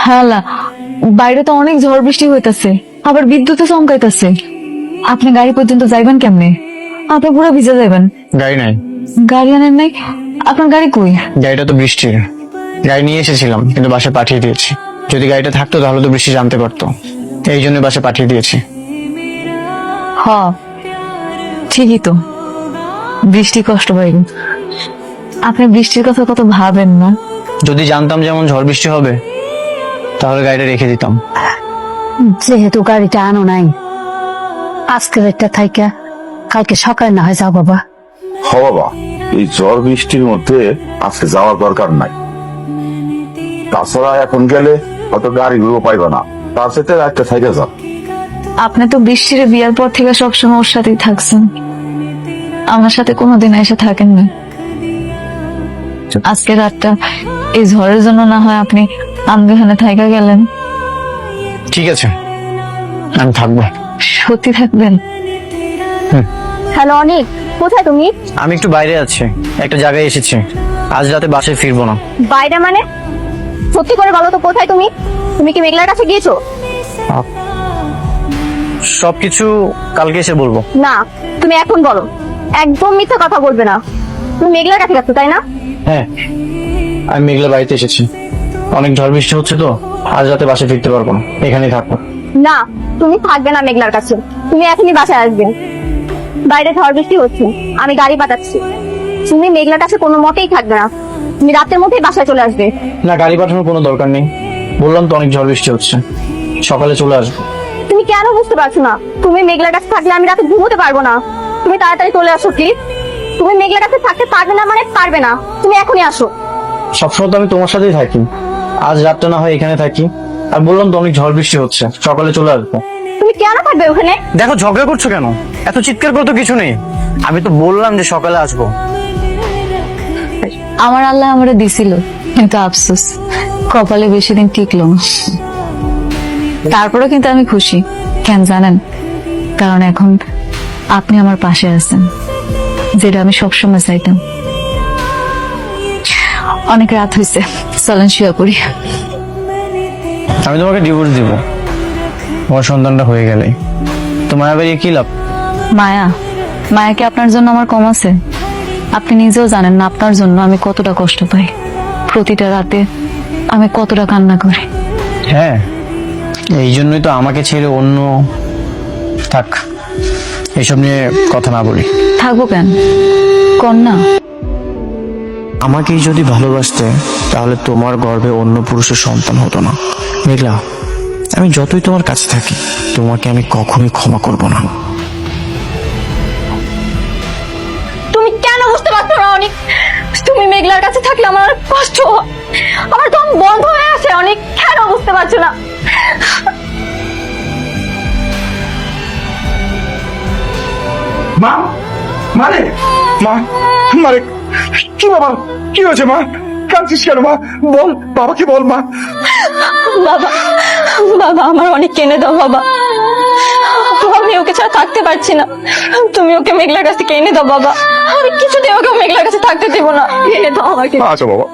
হালা, বাইরে তো অনেক ঝড় বৃষ্টি হইতাছে, আবার বিদ্যুতে চমকাইতাছে। আপনি গাড়ি পর্যন্ত যাইবেন কেমনে? আপনি পুরো ভিজে যাবেন। গাড়ি নাই। গাড়ি আনেন নাই? আপনার গাড়ি কই? গাড়িটা তো বৃষ্টির। গাড়ি নিয়ে এসেছিলাম কিন্তু বাসায় পাঠিয়ে দিয়েছি। যদি গাড়িটা থাকতো তাহলে তো বৃষ্টি জানতে পারতো, এই জন্য বাসায় পাঠিয়ে দিয়েছি। হ, ঠিকই তো, বৃষ্টি কষ্ট পাইব। আপনি বৃষ্টির কথা কত ভাবেন না? যদি জানতাম যেমন ঝড় বৃষ্টি হবে তাহলে গাড়িটা রেখে দিতাম। যেহেতু গাড়িটা আনো নাই, আজকের একটা থাইকা কালকে সকালে না হয় যাও বাবা। হ বাবা, এই ঝড় বৃষ্টির মধ্যে আজকে যাওয়ার দরকার নাই। তাছাড়া এখন গেলে হয়তো গাড়িগুলো পাইবা না, তার সাথে একটা থেকে যাও। আপনি তো বৃষ্টির বিয়ার পর থেকে সবসময় ওর সাথেই থাকছেন, আমার সাথে কোনোদিন এসে থাকেন না। আজকে রাতটা এই ঝড়ের জন্য না হয় আপনি আমগেখানে থাইকা গেলেন। ঠিক আছে, আমি থাকবো। সত্যি থাকবেন? হ্যালো অনিক, কোথায় তুমি? আমি একটু বাইরে আছি, একটা জায়গায় এসেছি। আজ রাতে বাসায় ফিরবো না। বাইরে মানে? সত্যি করে বলো তো কোথায় তুমি? তুমি কি মেঘলার কাছে গিয়েছো? সবকিছু কালকে এসে বলবো। না, তুমি এখন বলো, একদম মিথ্যা কথা বলবে না। তুমি মেঘলার কাছে গেছো তাই না? হ্যাঁ, আমি মেঘলা বাড়িতে এসেছি। অনেক ঝড় বৃষ্টি হচ্ছে তো আজ রাতে বাসায় ফিরতে পারবো না, এখানেই থাকবো। না, তুমি থাকবে না মেঘলার কাছে, তুমি এখনই বাসায় আসবে। বাইরে ঝড় বৃষ্টি হচ্ছে, আমি গাড়ি পাঠাচ্ছি। তুমি মেঘলার কাছে কোনো মতেই থাকবে না, তুমি রাতের মধ্যেই বাসায় চলে আসবে। না, গাড়ি পাঠানোর কোনো দরকার নেই। বললাম তো অনেক ঝড় বৃষ্টি হচ্ছে, সকালে চলে আসবো। তুমি কেন বুঝতে পারছো না? তুমি মেঘলার কাছে থাকলে আমি রাতে ঘুমোতে পারবো না। তুমি তাড়াতাড়ি চলে আসো প্লিজ। তুমি মেঘলার কাছে থাকতে পারবে না মানে পারবে না, তুমি এখনই আসো। সবসময় তো আমি তোমার সাথেই থাকি, আজ রাতটা না হয় এখানে থাকি। আর বললাম তো অনেক ঝড় বৃষ্টি হচ্ছে, সকালে চলে আসবো। তুমি কেন থাকবে ওখানে? দেখো, ঝগড়া করছো কেন? এত চিৎকার করে তো কিছু নেই। আমি তো বললাম যে সকালে আসবো। আমার আল্লাহ আমারে দিছিল, কিন্তু আফসোস কপালে বেশি দিন টিকলো না। তারপরে কিন্তু আমি খুশি, কেন জানেন? কারণ এখন আপনি আমার পাশে আছেন, যেটা আমি সবসময় চাইতাম। অনেক রাত হয়েছে, চলেন শুয়ে পড়ি। আমি তোমাকে ডিভোর্স দিব, তোমার সন্তানটা হয়ে গেলে। তোমার আবার কি লাভ? মায়া, মায়া কি আপনার জন্য আমার কম আছে? আপনি নিজেও জানেন না আপনার জন্য আমি কতটা কষ্ট পাই। প্রতিটা রাতে আমি কতটা কান্না করি। হ্যাঁ, এই জন্যই তো আমাকে ছেড়ে অন্য। থাক, এইসব নিয়ে কথা না বলি। থাকবো কেন, কন্যা? আমাকেই যদি ভালোবাসতে তাহলে তোমার গর্ভে অন্য পুরুষের সন্তান হতো না। মেঘলা, আমি যতই তোমার কাছে থাকি তোমাকে আমি কখনোই ক্ষমা করব না। তুমি কেন বুঝতে পারছো না অনেক? তুমি মেঘলার কাছে থাকলে আমার অনেক কষ্ট হয়, আমার দম বন্ধ হয়ে আসে অনেক। কেন বুঝতে পারছো না? মা, মানে মা, মানে কি বাবা, কি হয়েছে মা? কাঁদছিস কেন মা? বল, বাবাকে বল মা। বাবা, বাবা আমার অনেক কেনে দাও বাবা, আমি ওকে ছাড়া থাকতে পারছি না। তুমি ওকে মেঘলার কাছে এনে দাও বাবা, আমি কিছুতেই ওকে মেঘলার কাছে থাকতে দেবো না। এনে দাও আমাকে। আচ্ছা বাবা।